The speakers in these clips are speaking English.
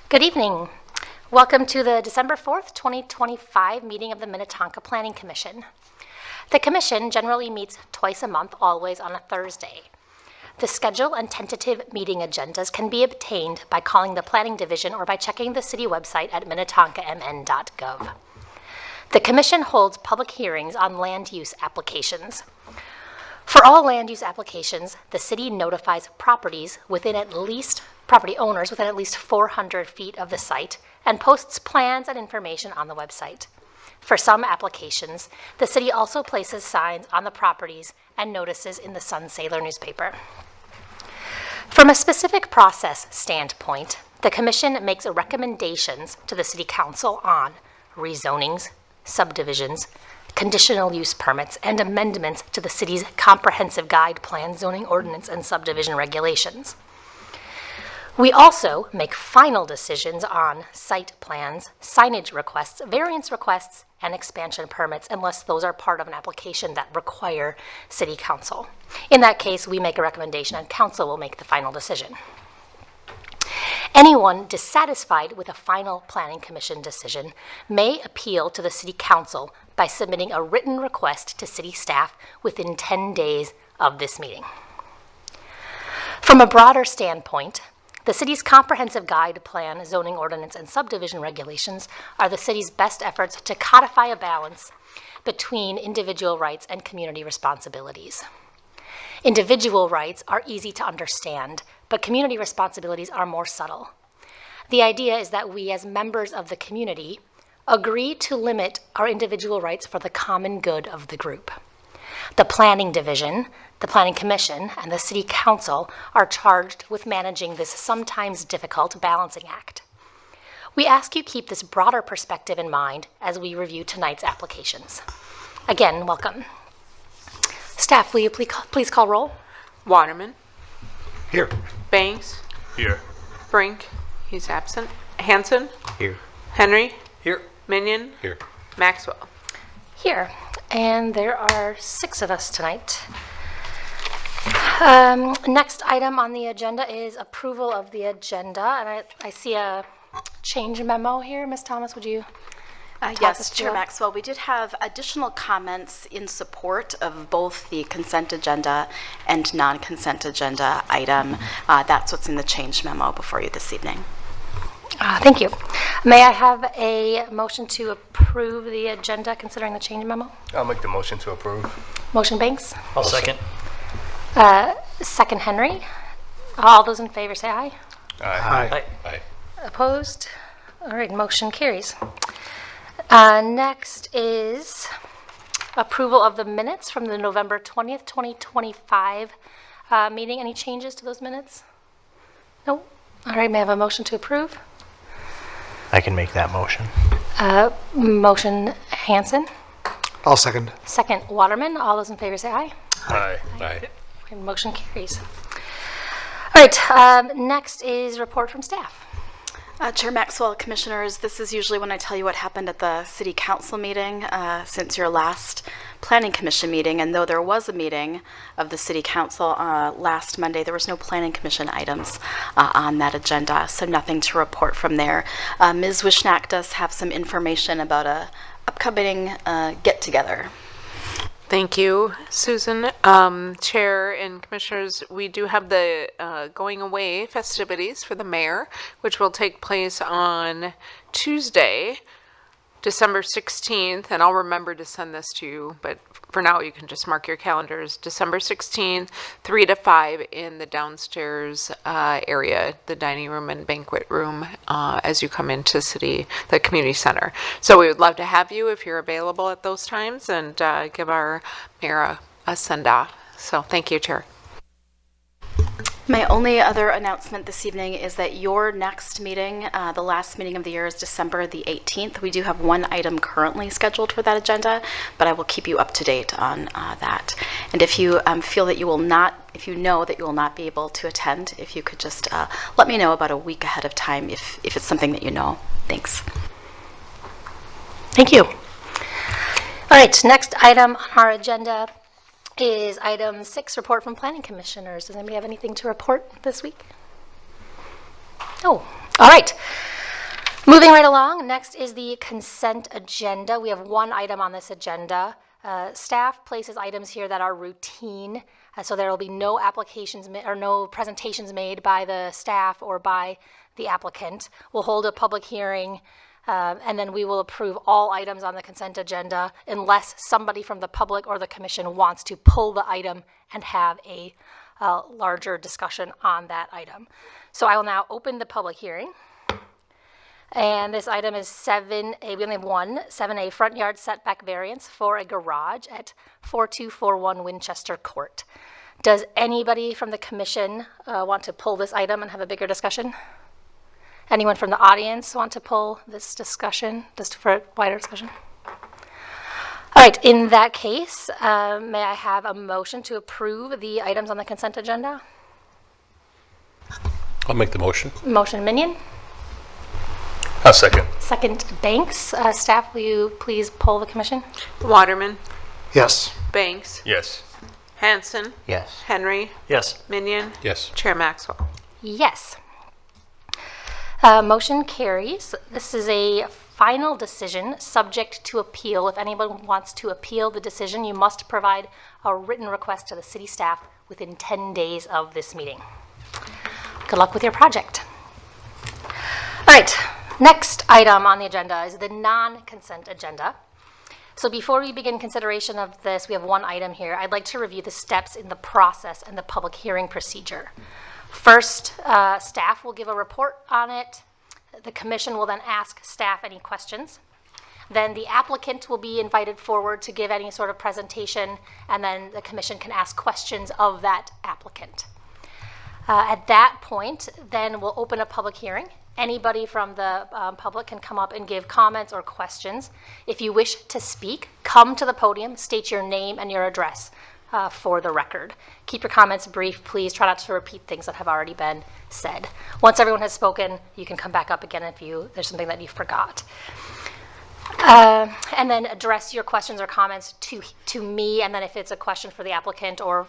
Good evening. Welcome to the December 4th, 2025 meeting of the Minnetonka Planning Commission. The Commission generally meets twice a month, always on a Thursday. The schedule and tentative meeting agendas can be obtained by calling the Planning Division or by checking the city website at minnetonkamn.gov. The Commission holds public hearings on land use applications. For all land use applications, the city notifies property owners within at least 400 feet of the site and posts plans and information on the website. For some applications, the city also places signs on the properties and notices in the Sun-Sailor newspaper. From a specific process standpoint, the Commission makes recommendations to the City Council on rezonings, subdivisions, conditional use permits, and amendments to the city's comprehensive guide plan, zoning ordinance, and subdivision regulations. We also make final decisions on site plans, signage requests, variance requests, and expansion permits unless those are part of an application that require City Council. In that case, we make a recommendation and Council will make the final decision. Anyone dissatisfied with a final Planning Commission decision may appeal to the City Council by submitting a written request to City staff within 10 days of this meeting. From a broader standpoint, the city's comprehensive guide plan, zoning ordinance, and subdivision regulations are the city's best efforts to codify a balance between individual rights and community responsibilities. Individual rights are easy to understand, but community responsibilities are more subtle. The idea is that we, as members of the community, agree to limit our individual rights for the common good of the group. The Planning Division, the Planning Commission, and the City Council are charged with managing this sometimes difficult balancing act. We ask you keep this broader perspective in mind as we review tonight's applications. Again, welcome. Staff, will you please call roll? Waterman. Here. Banks. Here. Brink. He's absent. Hanson. Here. Henry. Here. Minion. Here. Maxwell. Here. And there are 6 of us tonight. Next item on the agenda is approval of the agenda. And I see a change memo here. Ms. Thomas, would you? Yes, Chair Maxwell, we did have additional comments in support of both the consent agenda and non-consent agenda item. That's what's in the change memo before you this evening. Thank you. May I have a motion to approve the agenda considering the change memo? I'll make the motion to approve. Motion Banks. I'll second. Second Henry. All those in favor say aye. Aye. Aye. Opposed? All right, motion carries. Next is approval of the minutes from the November 20th, 2025 meeting. Any changes to those minutes? No? All right, may I have a motion to approve? I can make that motion. Motion Hanson. I'll second. Second Waterman. All those in favor say aye. Aye. Aye. And motion carries. All right, next is report from staff. Chair Maxwell, Commissioners, this is usually when I tell you what happened at the City Council meeting since your last Planning Commission meeting. And though there was a meeting of the City Council last Monday, there was no Planning Commission items on that agenda, so nothing to report from there. Ms. Wishnak does have some information about a upcoming get-together. Thank you, Susan. Chair and Commissioners, we do have the going away festivities for the mayor, which will take place on Tuesday, December 16th, and I'll remember to send this to you, but for now you can just mark your calendars. December 16th, 3 to 5 in the downstairs area, the dining room and banquet room as you come into the community center. So we would love to have you if you're available at those times and give our mayor a send-off. So thank you, Chair. My only other announcement this evening is that your next meeting, the last meeting of the year, is December the 18th. We do have one item currently scheduled for that agenda, but I will keep you up to date on that. And if you feel that you will not, if you know that you will not be able to attend, if you could just let me know about a week ahead of time if it's something that you know. Thanks. Thank you. All right, next item on our agenda is item 6, report from planning commissioners. Does anybody have anything to report this week? No. All right. Moving right along, next is the consent agenda. We have one item on this agenda. Staff places items here that are routine, so there will be no applications or no presentations made by the staff or by the applicant. We'll hold a public hearing, and then we will approve all items on the consent agenda unless somebody from the public or the commission wants to pull the item and have a larger discussion on that item. So I will now open the public hearing. And this item is 7A, we only have one, 7A, front yard setback variance for a garage at 4241 Winchester Court. Does anybody from the commission want to pull this item and have a bigger discussion? Anyone from the audience want to pull this discussion, just for a wider discussion? All right, in that case, may I have a motion to approve the items on the consent agenda? I'll make the motion. Motion Minion, I'll second. second Banks. Staff, will you please poll the commission? Waterman, Yes. Banks, Yes. Hanson, Yes. Henry, Yes. Minion, Yes. Chair Maxwell. Yes. Motion carries. This is a final decision subject to appeal. If anyone wants to appeal the decision, you must provide a written request to the city staff within 10 days of this meeting. Good luck with your project. All right, next item on the agenda is the non-consent agenda. So before we begin consideration of this, we have one item here. I'd like to review the steps in the process and the public hearing procedure. First, staff will give a report on it. The commission will then ask staff any questions. Then the applicant will be invited forward to give any sort of presentation, and then the commission can ask questions of that applicant. At that point, then we'll open a public hearing. Anybody from the public can come up and give comments or questions. If you wish to speak, come to the podium, state your name and your address for the record. Keep your comments brief, please. Try not to repeat things that have already been said. Once everyone has spoken, you can come back up again if there's something that you forgot. And then address your questions or comments to me, and then if it's a question for the applicant or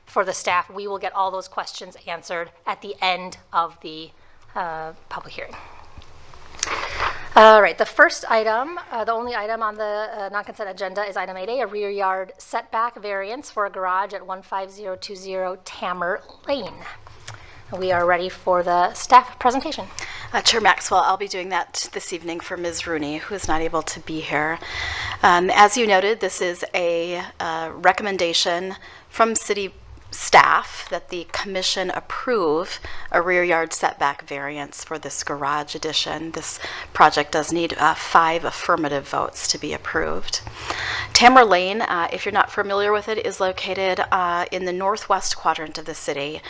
for the staff, we will get all those questions answered at the end of the public hearing. All right, the first item, the only item on the non-consent agenda is item 8A, a rear yard setback variance for a garage at 15020 Tammer Lane. We are ready for the staff presentation. Chair Maxwell, I'll be doing that this evening for Ms. Rooney, who is not able to be here. As you noted, this is a recommendation from city staff that the commission approve a rear yard setback variance for this garage addition. This project does need 5 affirmative votes to be approved. Tammer Lane, if you're not familiar with it, is located in the northwest quadrant of the city,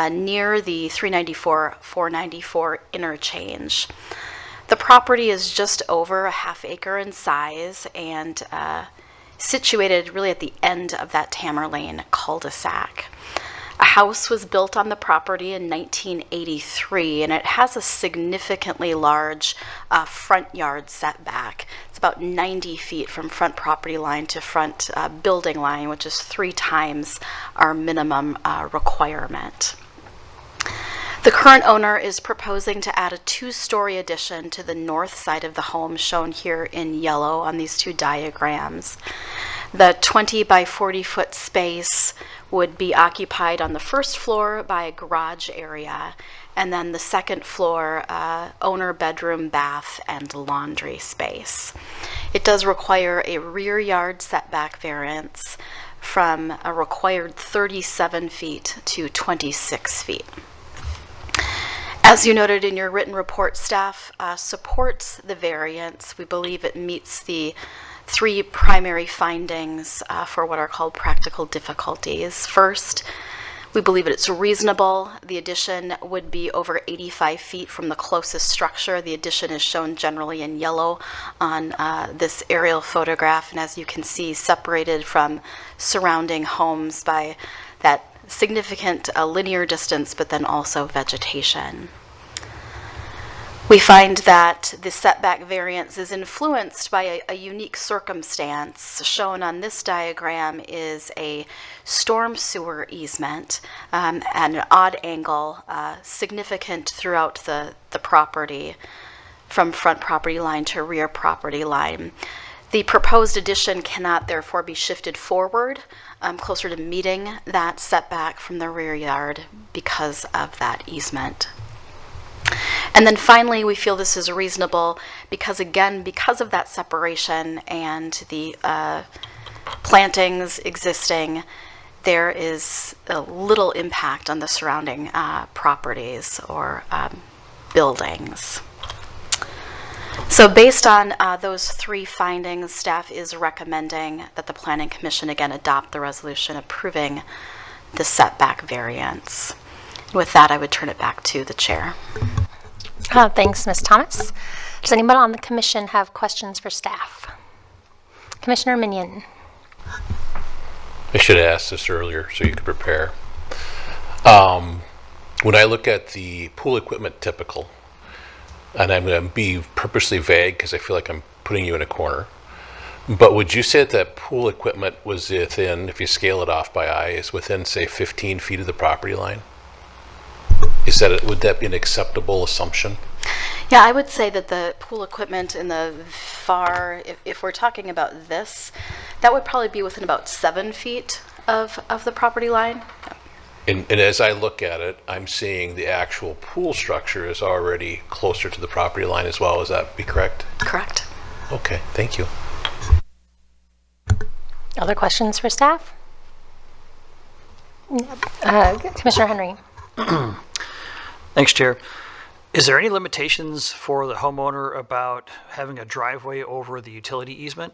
near the 394-494 interchange. The property is just over a half acre in size and situated really at the end of that Tammer Lane cul-de-sac. A house was built on the property in 1983, and it has a significantly large front yard setback. It's about 90 feet from front property line to front building line, which is 3 times our minimum requirement. The current owner is proposing to add a 2-story addition to the north side of the home, shown here in yellow on these 2 diagrams. The 20 by 40 foot space would be occupied on the first floor by a garage area, and then the second floor, owner bedroom, bath, and laundry space. It does require a rear yard setback variance from a required 37 feet to 26 feet. As you noted in your written report, staff supports the variance. We believe it meets the 3 primary findings for what are called practical difficulties. First, we believe it's reasonable. The addition would be over 85 feet from the closest structure. The addition is shown generally in yellow on this aerial photograph, and as you can see, separated from surrounding homes by that significant linear distance, but then also vegetation. We find that the setback variance is influenced by a unique circumstance. Shown on this diagram is a storm sewer easement at an odd angle, significant throughout the property. from front property line to rear property line. The proposed addition cannot therefore be shifted forward closer to meeting that setback from the rear yard because of that easement. And then finally, we feel this is reasonable because, again, because of that separation and the plantings existing, there is a little impact on the surrounding properties or buildings. So based on those three findings, staff is recommending that the Planning Commission again adopt the resolution approving the setback variance. With that, I would turn it back to the chair. Thanks, Ms. Thomas. Does anyone on the commission have questions for staff? Commissioner Minion. I should have asked this earlier so you could prepare. When I look at the pool equipment typical, and I'm going to be purposely vague because I feel like I'm putting you in a corner, but would you say that pool equipment was within, if you scale it off by eye, is within, say, 15 feet of the property line? Would that be an acceptable assumption? Yeah, I would say that the pool equipment in the far, if we're talking about this, that would probably be within about 7 feet of the property line. And as I look at it, I'm seeing the actual pool structure is already closer to the property line as well. Is that be correct? Correct. Okay, thank you. Other questions for staff? Commissioner Henry. Thanks, Chair. Is there any limitations for the homeowner about having a driveway over the utility easement?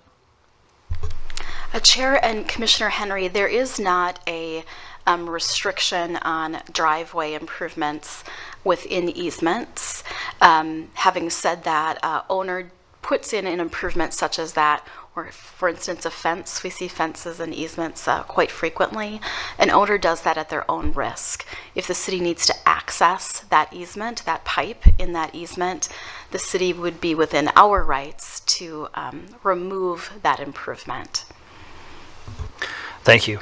Chair and Commissioner Henry, there is not a restriction on driveway improvements within easements. Having said that, owner puts in an improvement such as that, or for instance, a fence. We see fences and easements quite frequently. An owner does that at their own risk. If the city needs to access that easement, that pipe in that easement, the city would be within our rights to remove that improvement. Thank you.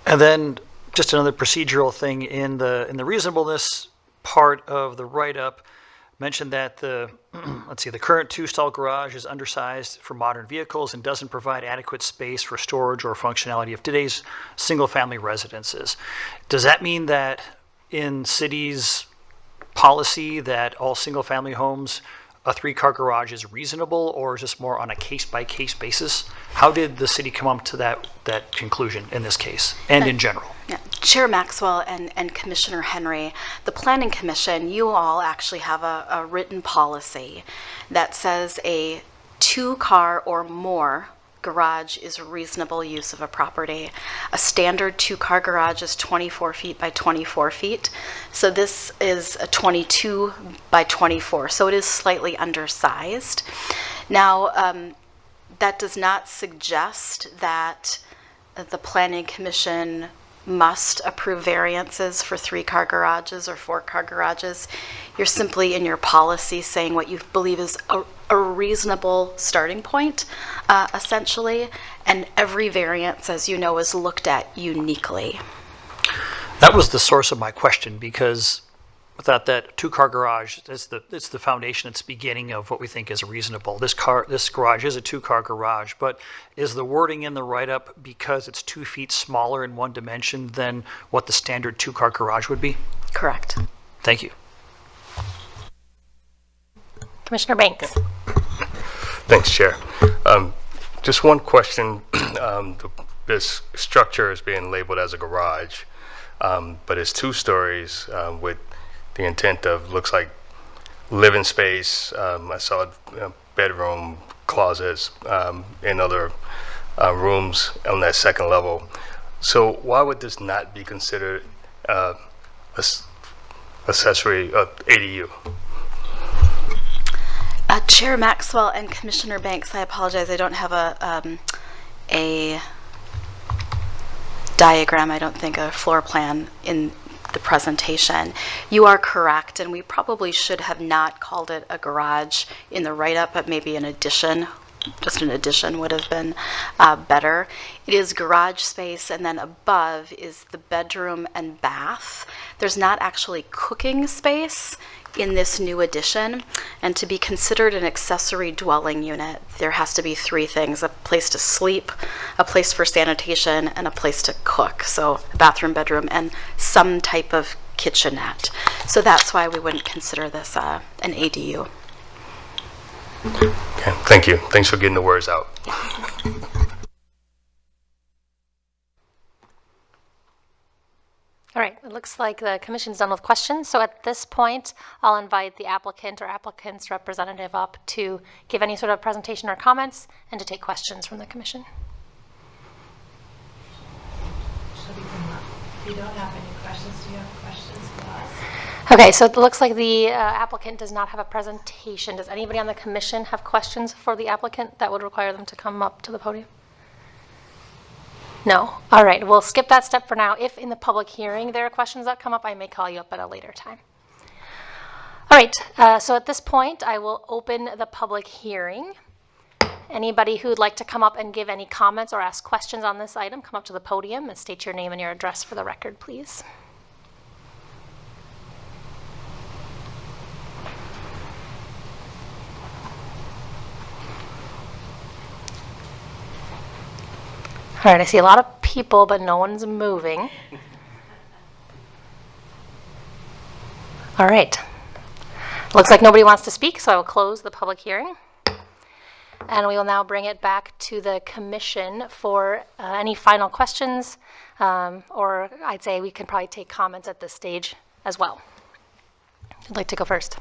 And then just another procedural thing in the reasonableness part of the write-up mentioned that the current two-stall garage is undersized for modern vehicles and doesn't provide adequate space for storage or functionality of today's single-family residences. Does that mean that in cities' policy that all single-family homes, a three-car garage is reasonable, or is this more on a case-by-case basis? How did the city come up to that conclusion in this case and in general? Yeah. Chair Maxwell and Commissioner Henry, the Planning Commission, you all actually have a written policy that says a two-car or more garage is reasonable use of a property. A standard two-car garage is 24 feet by 24 feet. So this is a 22 by 24. So it is slightly undersized. Now, that does not suggest that the Planning Commission must approve variances for three-car garages or four-car garages. You're simply in your policy saying what you believe is a reasonable starting point, essentially, and every variance, as you know, is looked at uniquely. That was the source of my question, because without that two-car garage, it's the foundation, it's the beginning of what we think is reasonable. This garage is a two-car garage, but is the wording in the write-up because it's 2 feet smaller in one dimension than what the standard two-car garage would be? Correct. Thank you. Commissioner Banks. Thanks, Chair. Just one question. This structure is being labeled as a garage, but it's 2 stories with the intent of, looks like living space. I saw bedroom, closets, and other rooms on that second level. So why would this not be considered accessory ADU? Chair Maxwell and Commissioner Banks, I apologize, I don't have a diagram, I don't think a floor plan in the presentation. You are correct, and we probably should have not called it a garage in the write-up, but maybe an addition just an addition would have been better. It is garage space, and then above is the bedroom and bath. There's not actually cooking space in this new addition, and to be considered an accessory dwelling unit, there has to be three things: a place to sleep, a place for sanitation, and a place to cook. So a bathroom, bedroom, and some type of kitchenette. So that's why we wouldn't consider this an ADU. Okay, thank you. Thanks for getting the words out. All right, it looks like the commission's done with questions. So at this point, I'll invite the applicant or applicant's representative up to give any sort of presentation or comments and to take questions from the commission. Should we come up? If you don't have any questions, do you have questions for us? Okay, so it looks like the applicant does not have a presentation. Does anybody on the commission have questions for the applicant that would require them to come up to the podium? No? All right, we'll skip that step for now. If in the public hearing there are questions that come up, I may call you up at a later time. All right, so at this point, I will open the public hearing. Anybody who would like to come up and give any comments or ask questions on this item, come up to the podium and state your name and your address for the record, please. All right, I see a lot of people, but no one's moving. All right. Looks like nobody wants to speak, so I will close the public hearing. And we will now bring it back to the commission for any final questions, or I'd say we can probably take comments at this stage as well. I'd like to go first.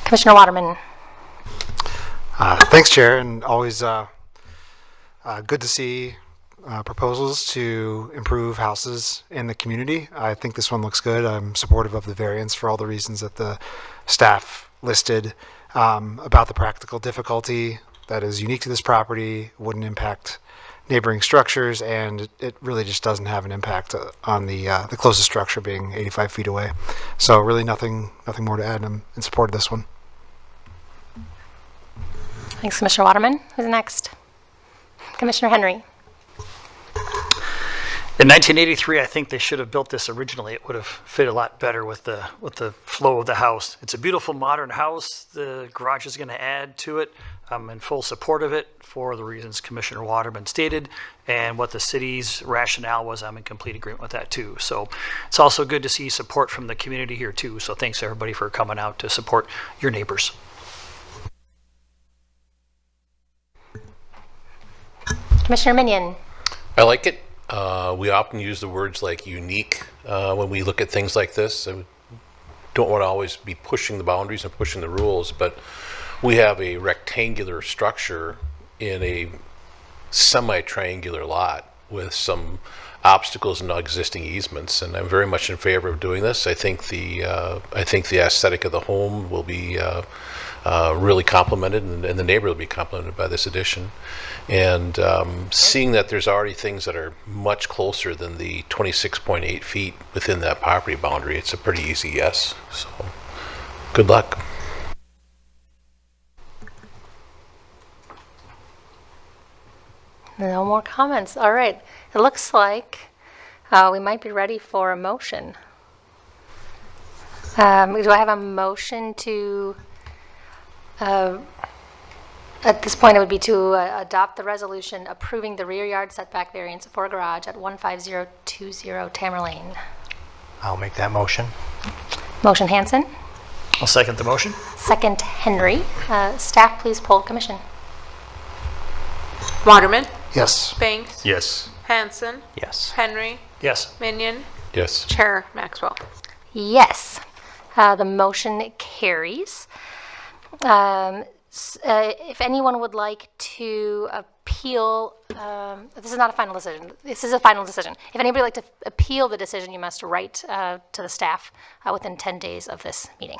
Commissioner Waterman. Thanks, Chair, and always good to see proposals to improve houses in the community. I think this one looks good. I'm supportive of the variance for all the reasons that the staff listed. About the practical difficulty that is unique to this property, wouldn't impact neighboring structures, and it really just doesn't have an impact on the closest structure being 85 feet away. So really nothing more to add. I'm in support of this one. Thanks, Commissioner Waterman. Who's next? Commissioner Henry. In 1983, I think they should have built this originally. It would have fit a lot better with the flow of the house. It's a beautiful modern house. The garage is going to add to it. I'm in full support of it for the reasons Commissioner Waterman stated, and what the city's rationale was. I'm in complete agreement with that too. So it's also good to see support from the community here too. So thanks everybody for coming out to support your neighbors. Commissioner Minion. I like it. We often use the words like unique when we look at things like this. I don't want to always be pushing the boundaries and pushing the rules, but we have a rectangular structure in a semi-triangular lot with some obstacles and existing easements, and I'm very much in favor of doing this. I think the aesthetic of the home will be really complemented, and the neighborhood will be complemented by this addition. And seeing that there's already things that are much closer than the 26.8 feet within that property boundary, it's a pretty easy yes. So good luck. No more comments. All right. It looks like we might be ready for a motion. Do I have a motion to, at this point it would be to adopt the resolution approving the rear yard setback variance for a garage at 15020 Tamer Lane. I'll make that motion. Motion Hanson. I'll second the motion. Second Henry. Staff, please poll commission. Waterman, Yes. Banks, Yes. Hanson, Yes. Henry, Yes. Minion, Yes. Chair Maxwell. Yes. The motion carries. If anyone would like to appeal, this is not a final decision. This is a final decision. If anybody would like to appeal the decision, you must write to the staff within 10 days of this meeting.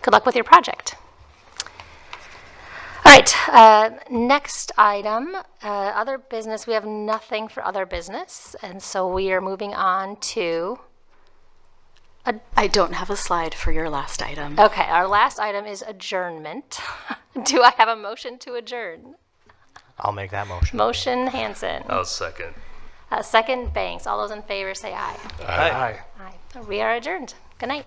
Good luck with your project. All right, next item, other business. We have nothing for other business, and so we are moving on to... I don't have a slide for your last item. Okay, our last item is adjournment. Do I have a motion to adjourn? I'll make that motion. Motion Hanson. I'll second. Second Banks. All those in favor say aye. Aye. Aye. We are adjourned. Good night.